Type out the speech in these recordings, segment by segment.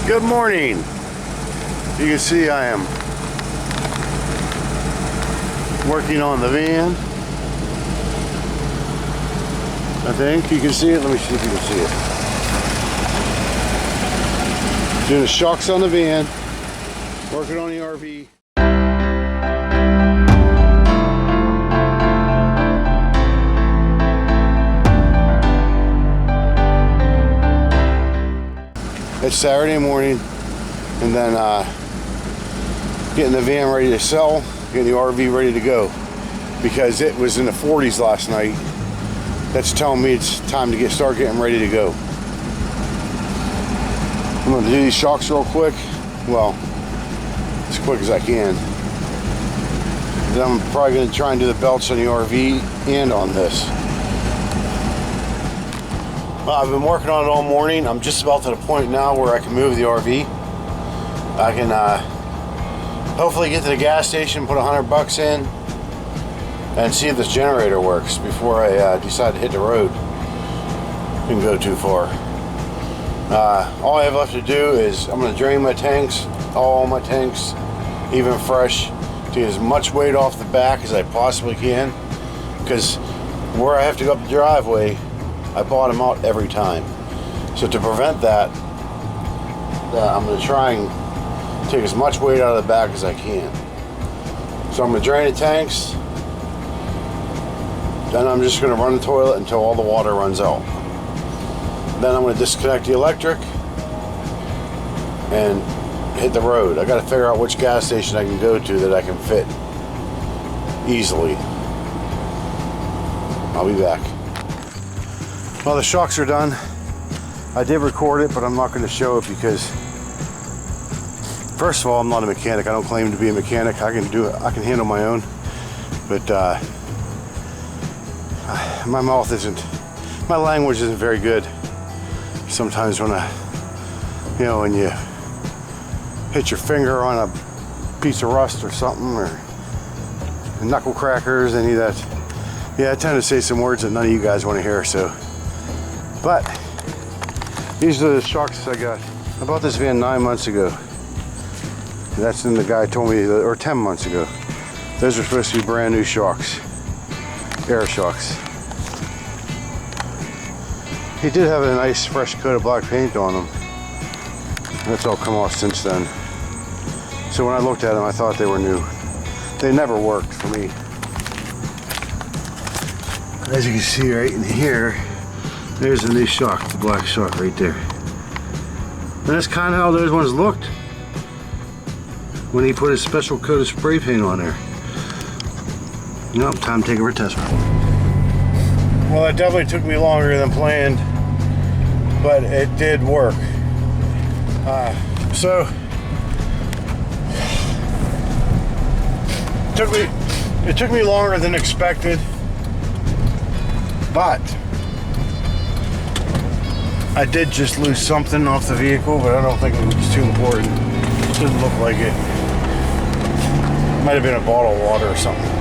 Good morning. You can see I am working on the van. I think you can see it. Let me see if you can see it. Doing the shocks on the van, working on the RV. It's Saturday morning, and then getting the van ready to sell, getting the RV ready to go, because it was in the 40s last night. That's telling me it's time to start getting ready to go. I'm going to do these shocks real quick, well, as quick as I can. Then I'm probably going to try and do the belts on the RV and on this. I've been working on it all morning. I'm just about to the point now where I can move the RV. I can hopefully get to the gas station, put $100 in, and see if this generator works before I decide to hit the road and go too far. All I have left to do is I'm going to drain my tanks, all my tanks, even fresh, to get as much weight off the back as I possibly can, because where I have to go up the driveway, I bottom them out every time. So to prevent that, I'm going to try and take as much weight out of the back as I can. So I'm going to drain the tanks, then I'm just going to run the toilet until all the water runs out. Then I'm going to disconnect the electric and hit the road. I got to figure out which gas station I can go to that I can fit easily. I'll be back. Well, the shocks are done. I did record it, but I'm not going to show it because, first of all, I'm not a mechanic. I don't claim to be a mechanic. I can do it. I can handle my own. But my mouth isn't, my language isn't very good. Sometimes when when you hit your finger on a piece of rust or something, or knuckle crackers, any of that. Yeah, I tend to say some words that none of you guys want to hear, so. But these are the shocks I got. I bought this van 9 months ago. That's when the guy told me, or 10 months ago. Those are supposed to be brand new shocks, air shocks. He did have a nice fresh coat of black paint on them. That's all come off since then. So when I looked at them, I thought they were new. They never worked for me. As you can see right in here, there's the new shock, the black shock right there. And that's kind of how those ones looked when he put his special coat of spray paint on there. Nope, time to take it for a test run. Well, it definitely took me longer than planned, but it did work. It took me longer than expected, but I did just lose something off the vehicle, but I don't think it was too important. It didn't look like it. Might have been a bottle of water or something.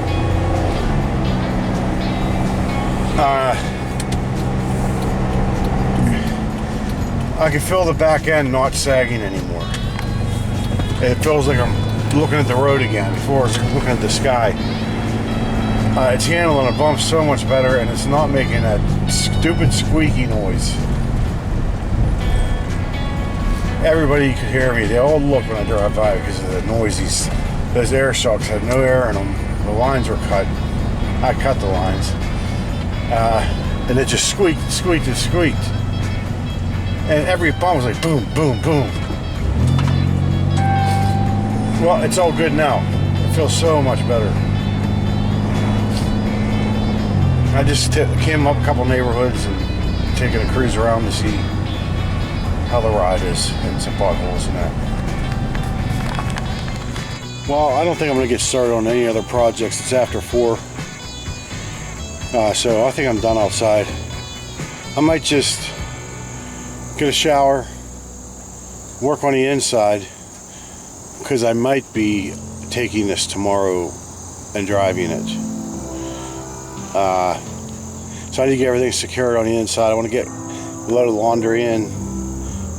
I can feel the back end not sagging anymore. It feels like I'm looking at the road again. Before I was looking at the sky. It's handling a bump so much better, and it's not making that stupid squeaky noise. Everybody could hear me. They all look when I drive by because of the noise. Those air shocks had no air in them. The lines were cut. I cut the lines. And it just squeaked, squeaked, and squeaked. And every bump was like boom, boom, boom. Well, it's all good now. It feels so much better. I just came up a couple neighborhoods and taking a cruise around to see how the ride is and some potholes and that. Well, I don't think I'm going to get started on any other projects. It's after 4. So I think I'm done outside. I might just get a shower, work on the inside, because I might be taking this tomorrow and driving it. So I need to get everything secured on the inside. I want to get a load of laundry in,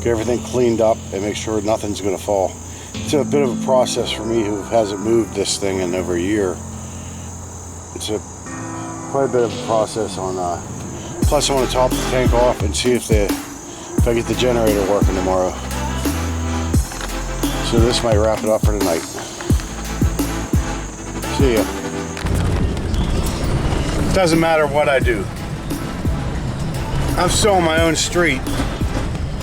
get get everything cleaned up, and make sure nothing's going to fall. It's a bit of a process for me who hasn't moved this thing in over a year. It's quite a bit of a process on. Plus, I want to top the tank off and see if I get the generator working tomorrow. So this might wrap it up for tonight. See ya. Doesn't matter what I do. I'm still on my own street,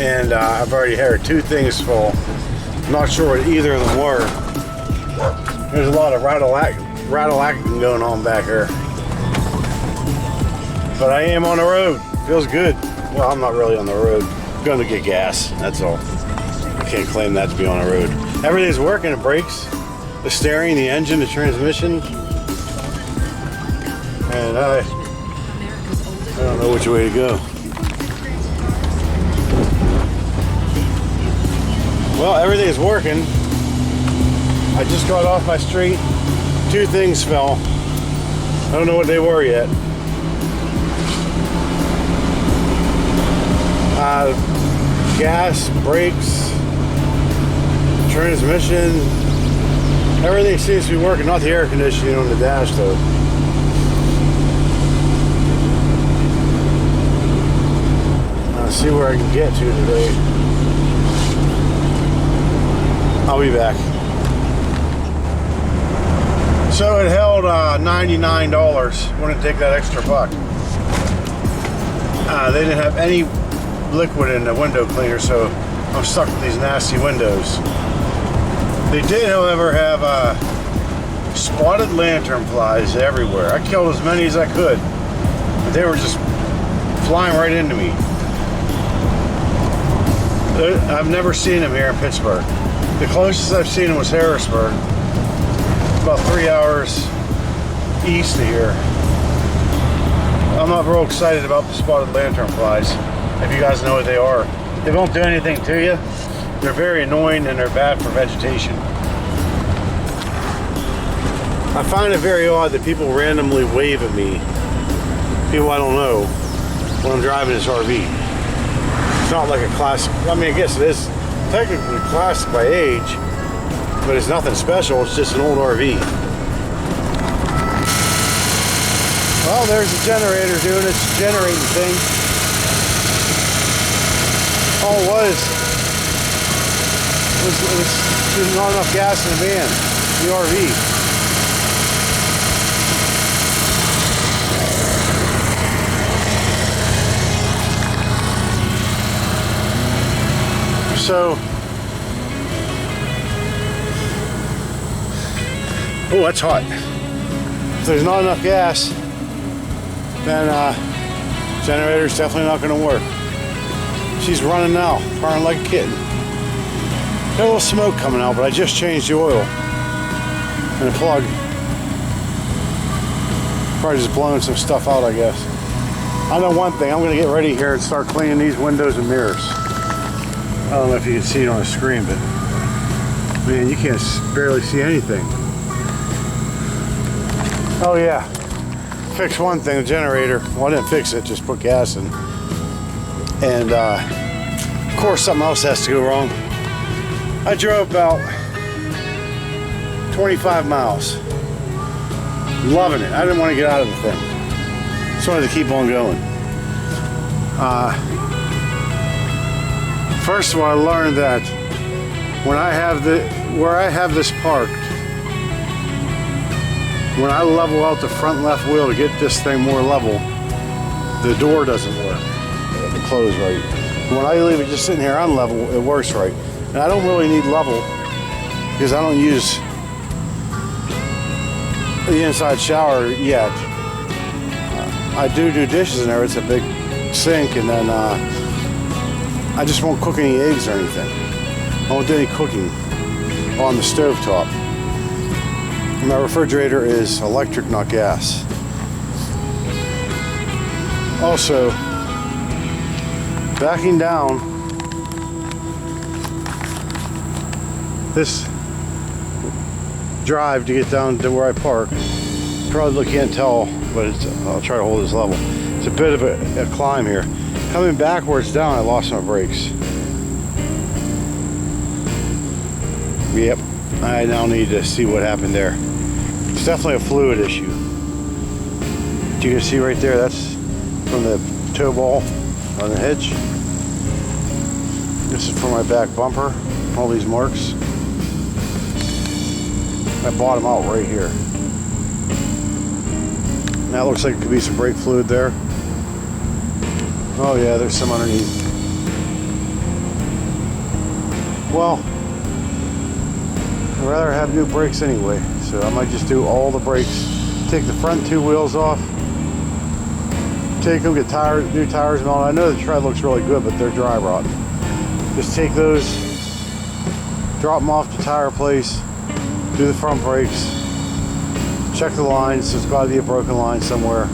and I've already heard 2 things fall. I'm not sure what either of them were. There's a lot of rattle-acting going on back here. But I am on the road. Feels good. Well, I'm not really on the road. I'm going to get gas, that's all. I can't claim that to be on the road. Everything's working. The brakes, the steering, the engine, the transmission. And I don't know which way to go. Well, everything is working. I just got off my street. 2 things fell. I don't know what they were yet. Gas, brakes, transmission. Everything seems to be working. Not the air conditioning on the dash though. I'll see where I can get to today. I'll be back. So it held $99. Wouldn't take that extra buck. They didn't have any liquid in the window cleaner, so I'm stuck with these nasty windows. They did, however, have spotted lantern flies everywhere. I killed as many as I could, but they were just flying right into me. I've never seen them here in Pittsburgh. The closest I've seen them was Harrisburg, about 3 hours east of here. I'm not real excited about the spotted lantern flies, if you guys know what they are. They won't do anything to you. They're very annoying and they're bad for vegetation. I find it very odd that people randomly wave at me, people I don't know, when I'm driving this RV. It's not like a classic. I mean, I guess it is technically classic by age, but it's nothing special. It's just an old RV. Well, there's the generator doing its generating thing. All it was there's not enough gas in the van, the RV. So, oh, that's hot. If there's not enough gas, then generator's definitely not going to work. She's running now, purring like a kitten. Got a little smoke coming out, but I just changed the oil and the plug. Probably just blowing some stuff out, I guess. I know one thing, I'm going to get ready here and start cleaning these windows and mirrors. I don't know if you can see it on the screen, but man, you can't barely see anything. Oh yeah, fix one thing, the generator. Well, I didn't fix it, just put gas in. And of course something else has to go wrong. I drove about 25 miles. Loving it. I didn't want to get out of the thing. Just wanted to keep on going. First of all, I learned that when I have where I have this parked, when I level out the front left wheel to get this thing more level, the door doesn't work. It close right. When I leave it just sitting here on level, it works right. And I don't really need level because I don't use the inside shower yet. I do dishes in there. It's a big sink, and then I just won't cook any eggs or anything. I won't do any cooking on the stove top. My refrigerator is electric, not gas. Also, backing down this drive to get down to where I park, probably can't tell, but I'll try to hold this level. It's a bit of a climb here. Coming backwards down, I lost my brakes. Yep, I now need to see what happened there. It's definitely a fluid issue. You can see right there, that's from the toe ball on the hitch. This is for my back bumper, all these marks. I bottom out right here. That looks like it could be some brake fluid there. Oh yeah, there's some underneath. Well, I'd rather have new brakes anyway, so I might just do all the brakes. Take the front two wheels off. Take them, get new tires mounted. I know the tread looks really good, but they're dry rot. Just take those, drop them off to tire place, do the front brakes, check the lines. There's got to be a broken line somewhere.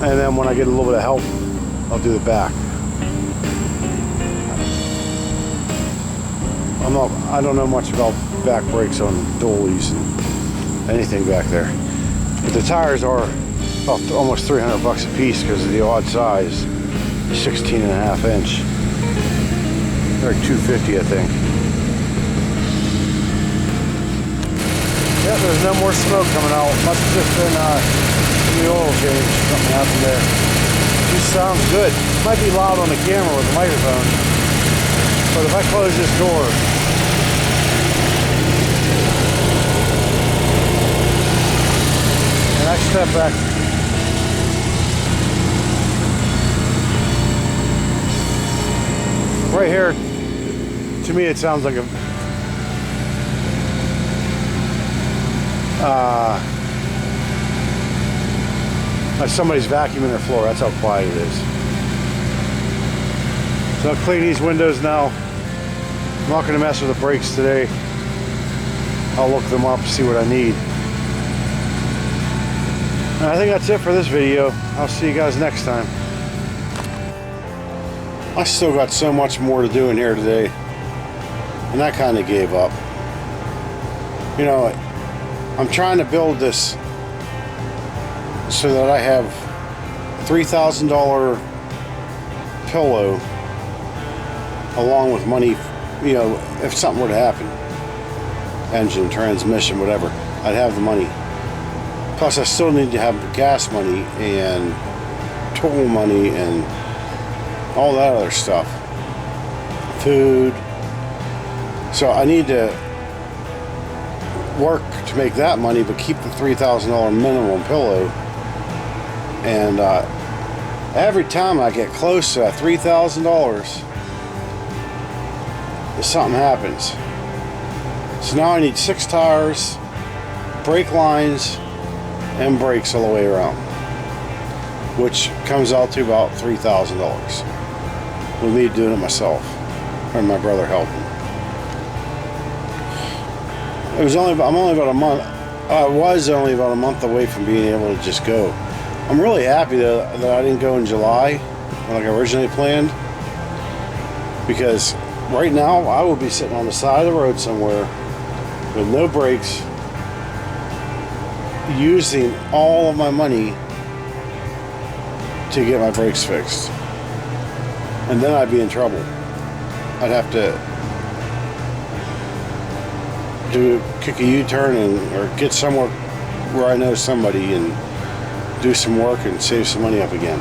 And then when I get a little bit of help, I'll do the back. I don't know much about back brakes on dollies and anything back there. But the tires are almost 300 bucks a piece because of the odd size, 16.5 inch. They're like $250, I think. Yeah, there's no more smoke coming out. Must have just been the oil change. Something happened there. Just sounds good. Might be loud on the camera with the microphone, but if I close this door, and I step back, right here, to me it sounds like a like somebody's vacuuming their floor. That's how quiet it is. So I'll clean these windows now. I'm not going to mess with the brakes today. I'll look them up, see what I need. And I think that's it for this video. I'll see you guys next time. I still got so much more to do in here today, and I kind of gave up. You know, I'm trying to build this so that I have $3,000 pillow along with money, you know, if something were to happen, engine, transmission, whatever, I'd have the money. Plus I still need to have gas money and tool money and all that other stuff, food. So I need to work to make that money, but keep the $3,000 minimum pillow. And every time I get close to $3,000, something happens. So now I need 6 tires, brake lines, and brakes all the way around, which comes out to about $3,000 with me doing it myself and my brother helping. I'm only about a month. I was only about a month away from being able to just go. I'm really happy that I didn't go in July like I originally planned, because right now I will be sitting on the side of the road somewhere with no brakes, using all of my money to get my brakes fixed, and then I'd be in trouble. I'd have to kick a U-turn or get somewhere where I know somebody and do some work and save some money up again.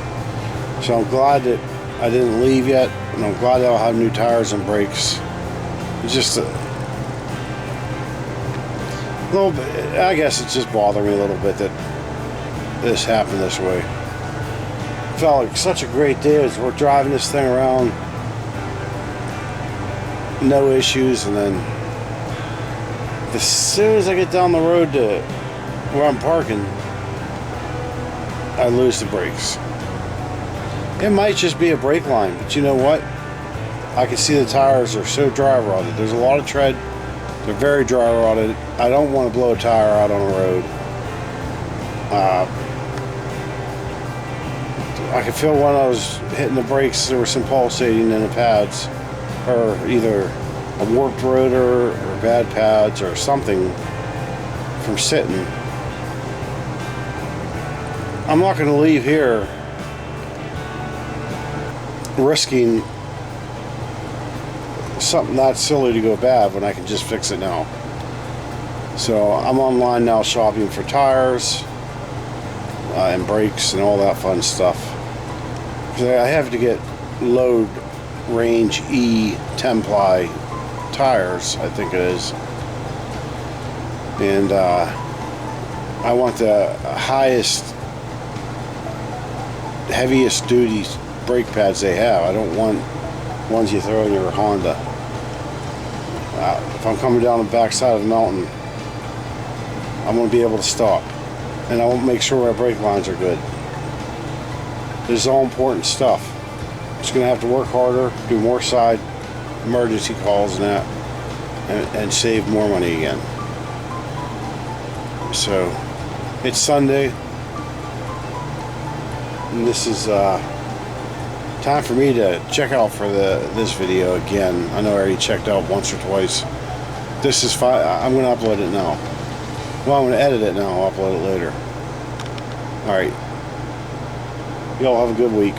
So I'm glad that I didn't leave yet, and I'm glad that I'll have new tires and brakes. It's just a little bit, I guess it's just bothering me a little bit that this happened this way. It felt like such a great day as we're driving this thing around, no issues, and then as soon as I get down the road to where I'm parking, I lose the brakes. It might just be a brake line, but you know what? I can see the tires are so dry rotted. There's a lot of tread. They're very dry rotted. I don't want to blow a tire out on the road. I could feel when I was hitting the brakes, there was some pulsating in the pads, or either a warped rotor or bad pads or something from sitting. I'm not going to leave here risking something that silly to go bad when I can just fix it now. So I'm online now shopping for tires and brakes and all that fun stuff. I have to get load range E 10 ply tires, I think it is, and I want the highest, heaviest duty brake pads they have. I don't want ones you throw in your Honda. If I'm coming down the backside of the mountain, I'm going to be able to stop, and I won't make sure my brake lines are good. This is all important stuff. Just going to have to work harder, do more side emergency calls and that, and save more money again. So it's Sunday, and this is time for me to check out for this video again. I know I already checked out once or twice. This is fine. I'm going to upload it now. Well, I'm going to edit it now. I'll upload it later. Alright. Y'all have a good week.